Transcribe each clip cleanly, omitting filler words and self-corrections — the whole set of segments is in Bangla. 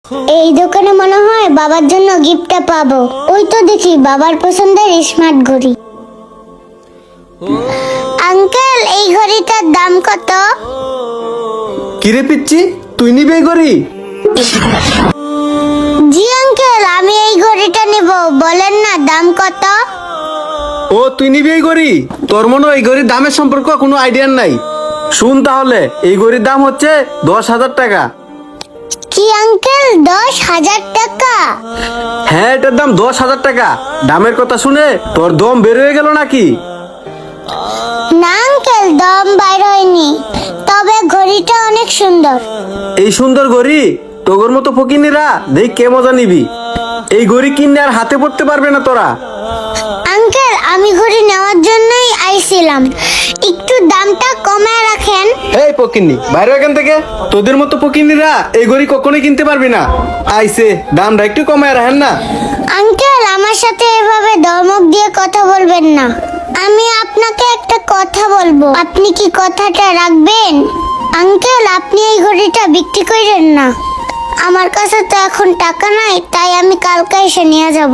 এই দোকানে মনে হয় বাবার জন্য গিফটটা পাবো। ওই তো দেখি বাবার পছন্দের স্মার্ট ঘড়ি। আঙ্কেল, এই ঘড়িটার দাম কত? কিরে পিচ্ছি, তুই নিবি এই ঘড়ি? জি আঙ্কেল, আমি এই ঘড়িটা নিব। বলেন না দাম কত? ও, তুই নিবি এই ঘড়ি? তোর মনে হয় এই ঘড়ির দামের সম্পর্কে কোনো আইডিয়া নাই। শুন তাহলে, এই ঘড়ির দাম হচ্ছে 10,000 টাকা। কি আঙ্কেল, 10,000 টাকা? হ্যাঁ, এটার দাম 10,000 টাকা। দামের কথা শুনে তোর দম বের হয়ে গেল নাকি? না আঙ্কেল, দাম বাইর হয়নি, তবে ঘড়িটা অনেক সুন্দর। এই সুন্দর ঘড়ি তোর মতো ফকিনিরা দেখ কে মজা নিবি। এই ঘড়ি কিনে আর হাতে পড়তে পারবে না তোরা। আঙ্কেল, আমি ঘড়ি নেওয়ার জন্যই আইছিলাম, একটু দামটা কমায় রাখেন। এই ফকিন্নি, বাইরে এখান থেকে। তোদের মতো ফকিন্নিরা এই ঘড়ি কখনোই কিনতে পারবি না। আইসে, দামটা একটু কমায় রাখেন না। আঙ্কেল, আমার সাথে এভাবে ধমক দিয়ে কথা বলবেন না। আমি আপনাকে একটা কথা বলবো, আপনি কি কথাটা রাখবেন? আঙ্কেল, আপনি এই ঘড়িটা বিক্রি করেন না। আমার কাছে তো এখন টাকা নাই, তাই আমি কালকে এসে নিয়ে যাব।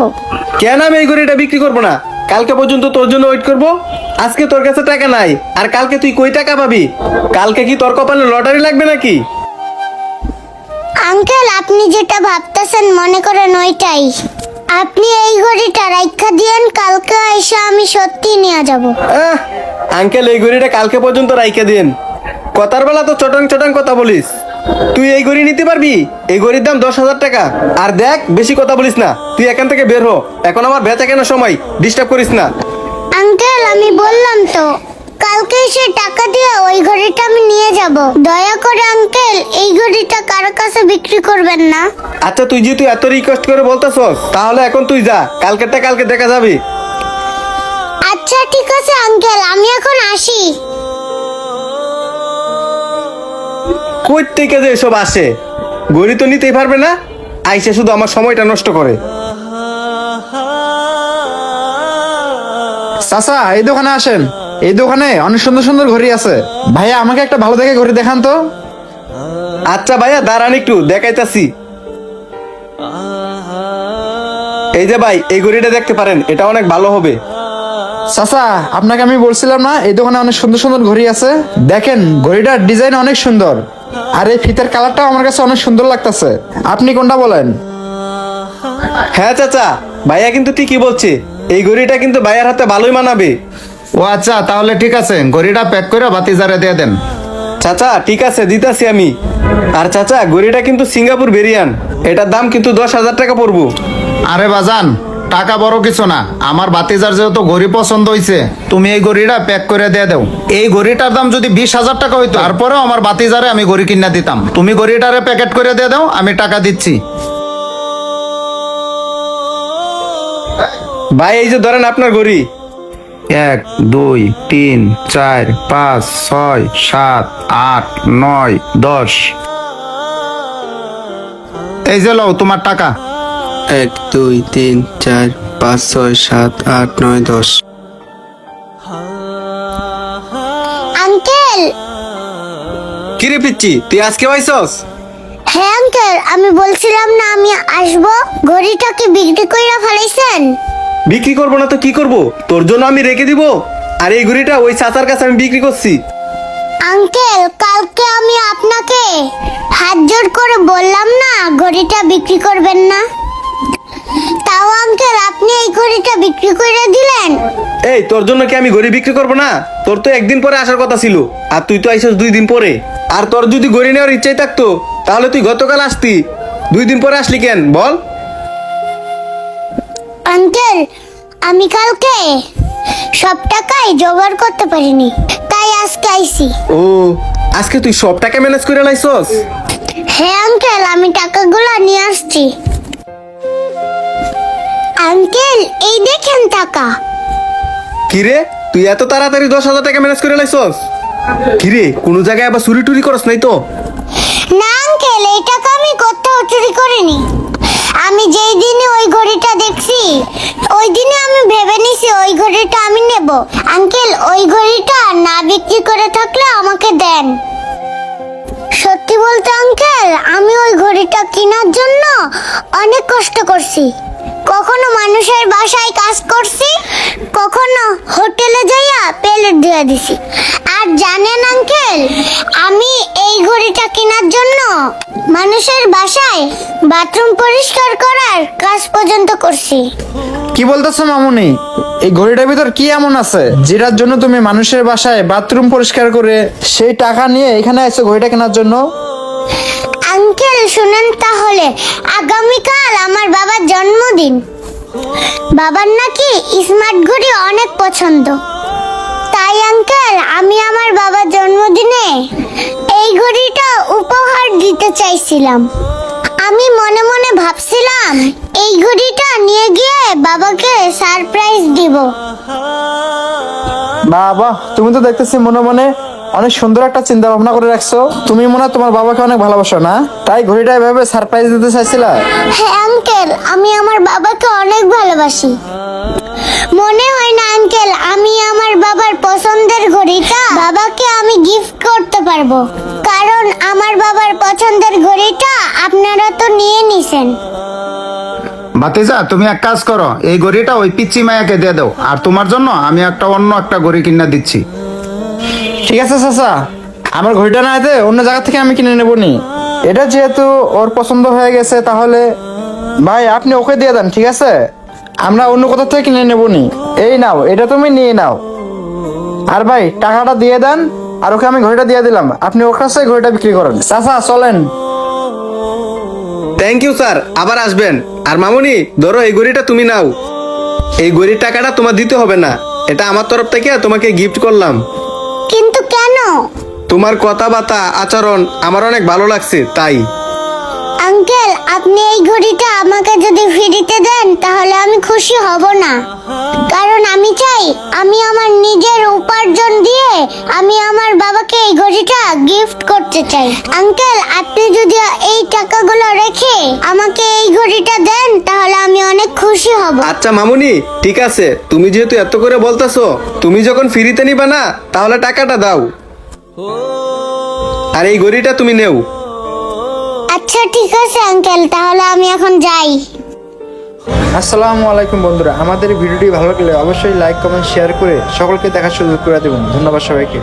কেন আমি এই ঘড়িটা বিক্রি করবো না? কালকে পর্যন্ত তোর জন্য ওয়েট করবো। আজকে তোর কাছে টাকা নাই, আর কালকে তুই কই টাকা পাবি? কালকে কি তোর কপালে লটারি লাগবে নাকি? আঙ্কেল, আপনি যেটা ভাবতেছেন মনে করেন ওইটাই। আপনি এই ঘড়িটা রাইখা দিয়েন, কালকে এসে আমি সত্যি নিয়ে যাব। আহ, আঙ্কেল, এই ঘড়িটা কালকে পর্যন্ত রাইখা দেন। কথার বেলা তো চটং চটং কথা বলিস। তুই এই ঘড়ি নিতে পারবি? এই ঘড়ির দাম 10,000 টাকা। আর দেখ, বেশি কথা বলিস না। তুই এখান থেকে বের হ। এখন আমার বেচা কেনার সময়, ডিস্টার্ব করিস না। আঙ্কেল, আমি বললাম তো কালকে এসে টাকা দিয়ে ওই ঘড়িটা আমি নিয়ে যাব। দয়া করে আঙ্কেল, এই ঘড়িটা কারো কাছে বিক্রি করবেন না। আচ্ছা, তুই যেহেতু এত রিকোয়েস্ট করে বলতেছস, তাহলে এখন তুই যা। কালকেরটা কালকে দেখা যাবে। আচ্ছা ঠিক আছে আঙ্কেল, আমি এখন আসি। কই থেকে যে এসব আসে? ঘড়ি তো নিতেই পারবে না, আইসে শুধু আমার সময়টা নষ্ট করে। চাচা, এই দোকানে আসেন। এই দোকানে অনেক সুন্দর সুন্দর ঘড়ি আছে। ভাইয়া, আমাকে একটা ভালো দেখে ঘড়ি দেখান তো। আচ্ছা ভাইয়া, দাঁড়ান একটু দেখাইতাছি। এই যে ভাই, এই ঘড়িটা দেখতে পারেন, এটা অনেক ভালো হবে। চাচা, আপনাকে আমি বলছিলাম না এই দোকানে অনেক সুন্দর সুন্দর ঘড়ি আছে? দেখেন, ঘড়িটার ডিজাইন অনেক সুন্দর, আর এই ফিতার কালারটাও আমার কাছে অনেক সুন্দর লাগতেছে। আপনি কোনটা বলেন? হ্যাঁ চাচা, ভাইয়া কিন্তু ঠিকই বলছে। এই ঘড়িটা কিন্তু ভাইয়ার হাতে ভালোই মানাবে। ও আচ্ছা, তাহলে ঠিক আছে, ঘড়িটা প্যাক করে বাতিজারে দিয়ে দেন। চাচা ঠিক আছে, দিতাছি আমি। আর চাচা, ঘড়িটা কিন্তু সিঙ্গাপুর ভেরিয়ান। এটার দাম কিন্তু 10,000 টাকা পড়বো। আরে বাজান, টাকা বড় কিছু না। আমার বাতিজার যেহেতু ঘড়ি পছন্দ হয়েছে, তুমি এই ঘড়িটা প্যাক করে দিয়ে দাও। এই ঘড়িটার দাম যদি 20,000 টাকা হইতো, তারপরেও আমার বাতিজারে আমি ঘড়ি কিনা দিতাম। তুমি ঘড়িটারে প্যাকেট করে দিয়ে দাও, আমি টাকা দিচ্ছি। ভাই, এই যে ধরেন আপনার ঘড়ি। 1 2 3 4 5 6 7 8 9 10। এই যে লও তোমার টাকা। 1 2 3 4 5 6 7 8 9 10। আঙ্কেল। কিরে পিচ্ছি, তুই আজকে পাইছস? হ্যাঁ আঙ্কেল, আমি বলছিলাম না আমি আসবো। ঘড়িটা কি বিক্রি কইরা ফেলাইছেন? বিক্রি করবো না তো কি করব? তোর জন্য আমি রেখে দিব। আর এই ঘড়িটা ওই চাচার কাছে আমি বিক্রি করছি। আঙ্কেল, কালকে আমি আপনাকে হাত জোড় করে বললাম না ঘড়িটা বিক্রি করবেন না, তাও আঙ্কেল আপনি এই ঘড়িটা বিক্রি করে দিলেন। এই, তোর জন্য কি আমি ঘড়ি বিক্রি করবো না? তোর তো একদিন পরে আসার কথা ছিল, আর তুই তো আইসস 2 দিন পরে। আর তোর যদি ঘড়ি নেওয়ার ইচ্ছাই থাকতো, তাহলে তুই গতকাল আসতি। 2 দিন পরে আসলি কেন বল? আঙ্কেল, আমি কালকে সব টাকাই জোগাড় করতে পারিনি, তাই আজকে আইছি। ও, আজকে তুই সব টাকা ম্যানেজ করে লাইছস? হ্যাঁ আঙ্কেল, আমি টাকাগুলো নিয়ে আসছি। আঙ্কেল, এই দেখেন টাকা। কিরে, তুই এত তাড়াতাড়ি 10,000 টাকা ম্যানেজ করে লাইছস? কিরে, কোনো জায়গায় আবার চুরি টুরি করস নাই তো? না আঙ্কেল, এই টাকা আমি কোথাও চুরি করিনি। আমি যেই দিনে ওই ঘড়িটা দেখছি, ওই দিনে আমি ভেবে নিছি ওই ঘড়িটা আমি নেব। আঙ্কেল, ওই ঘড়িটা না বিক্রি করে থাকলে আমাকে দেন। সত্যি বলতে আঙ্কেল, আমি ওই ঘড়িটা কেনার জন্য অনেক কষ্ট করছি। কখনো মানুষের বাসায় কাজ করছি, কখনো হোটেলে যাইয়া প্লেট ধুয়ে দিছি। আর জানেন আঙ্কেল, আমি এই ঘড়িটা কেনার জন্য মানুষের বাসায় বাথরুম পরিষ্কার করার কাজ পর্যন্ত করছি। কি বলতেছো মামুনি? এই ঘড়িটার ভিতর কি এমন আছে যেটার জন্য তুমি মানুষের বাসায় বাথরুম পরিষ্কার করে সেই টাকা নিয়ে এখানে এসে ঘড়িটা কেনার জন্য? আঙ্কেল শুনেন তাহলে, আগামীকাল আমার বাবার জন্মদিন। বাবার নাকি স্মার্ট ঘড়ি অনেক পছন্দ। তাই আঙ্কেল, আমি আমার বাবার জন্মদিনে এই ঘড়িটা উপহার দিতে চাইছিলাম। আমি মনে মনে ভাবছিলাম এই ঘড়িটা নিয়ে গিয়ে বাবাকে সারপ্রাইজ দিব। বাবা, তুমি তো দেখতেছি মনে মনে অনেক সুন্দর একটা চিন্তা ভাবনা করে রাখছো। তুমি মনে হয় তোমার বাবাকে অনেক ভালোবাসো না, তাই ঘড়িটা এভাবে সারপ্রাইজ দিতে চাইছিলা? হ্যাঁ আঙ্কেল, আমি আমার বাবাকে অনেক ভালোবাসি। মনে হয় না আঙ্কেল, আমি আমার বাবার পছন্দের ঘড়িটা বাবাকে আমি গিফট করতে পারবো, কারণ আমার বাবার পছন্দের ঘড়িটা আপনারা তো নিয়ে নিছেন। ভাতিজা, তুমি এক কাজ করো, এই ঘড়িটা ওই পিচ্চি মায়াকে দিয়ে দাও, আর তোমার জন্য আমি অন্য একটা ঘড়ি কিনে দিচ্ছি। ঠিক আছে চাচা, আমার ঘড়িটা না এতে অন্য জায়গা থেকে আমি কিনে নেবো নি। এটা যেহেতু ওর পছন্দ হয়ে গেছে, তাহলে ভাই আপনি ওকে দিয়ে দেন, ঠিক আছে? আমরা অন্য কোথা থেকে কিনে নেবো নি। এই নাও, এটা তুমি নিয়ে নাও। আর ভাই টাকাটা দিয়ে দেন, আর ওকে আমি ঘড়িটা দিয়ে দিলাম, আপনি ওর কাছে ঘড়িটা বিক্রি করেন। চাচা চলেন। থ্যাংক ইউ স্যার, আবার আসবেন। আর মামুনি, ধরো এই ঘড়িটা তুমি নাও। এই ঘড়ির টাকাটা তোমার দিতে হবে না, এটা আমার তরফ থেকে তোমাকে গিফট করলাম। কিন্তু কেন? তোমার কথাবার্তা আচরণ আমার অনেক ভালো লাগছে তাই। আঙ্কেল, আপনি এই ঘড়িটা আমাকে যদি ফ্রিতে দেন তাহলে আমি খুশি হব না, কারণ আমি চাই আমি আমার নিজের উপার্জন দিয়ে আমি আমার বাবাকে এই ঘড়িটা গিফট করতে চাই। আঙ্কেল, আপনি যদি এই টাকাগুলো রেখে আমাকে এই ঘড়িটা দেন তাহলে আমি অনেক খুশি হব। আচ্ছা মামুনি, ঠিক আছে, তুমি যেহেতু এত করে বলতেছো, তুমি যখন ফ্রিতে নিবা না, তাহলে টাকাটা দাও, আর এই ঘড়িটা তুমি নেও। আচ্ছা ঠিক আছে আঙ্কেল, তাহলে আমি এখন যাই। আসসালামু আলাইকুম বন্ধুরা, আমাদের ভিডিওটি ভালো লাগলে অবশ্যই লাইক কমেন্ট শেয়ার করে সকলকে দেখার সুযোগ করে দেবেন। ধন্যবাদ সবাইকে।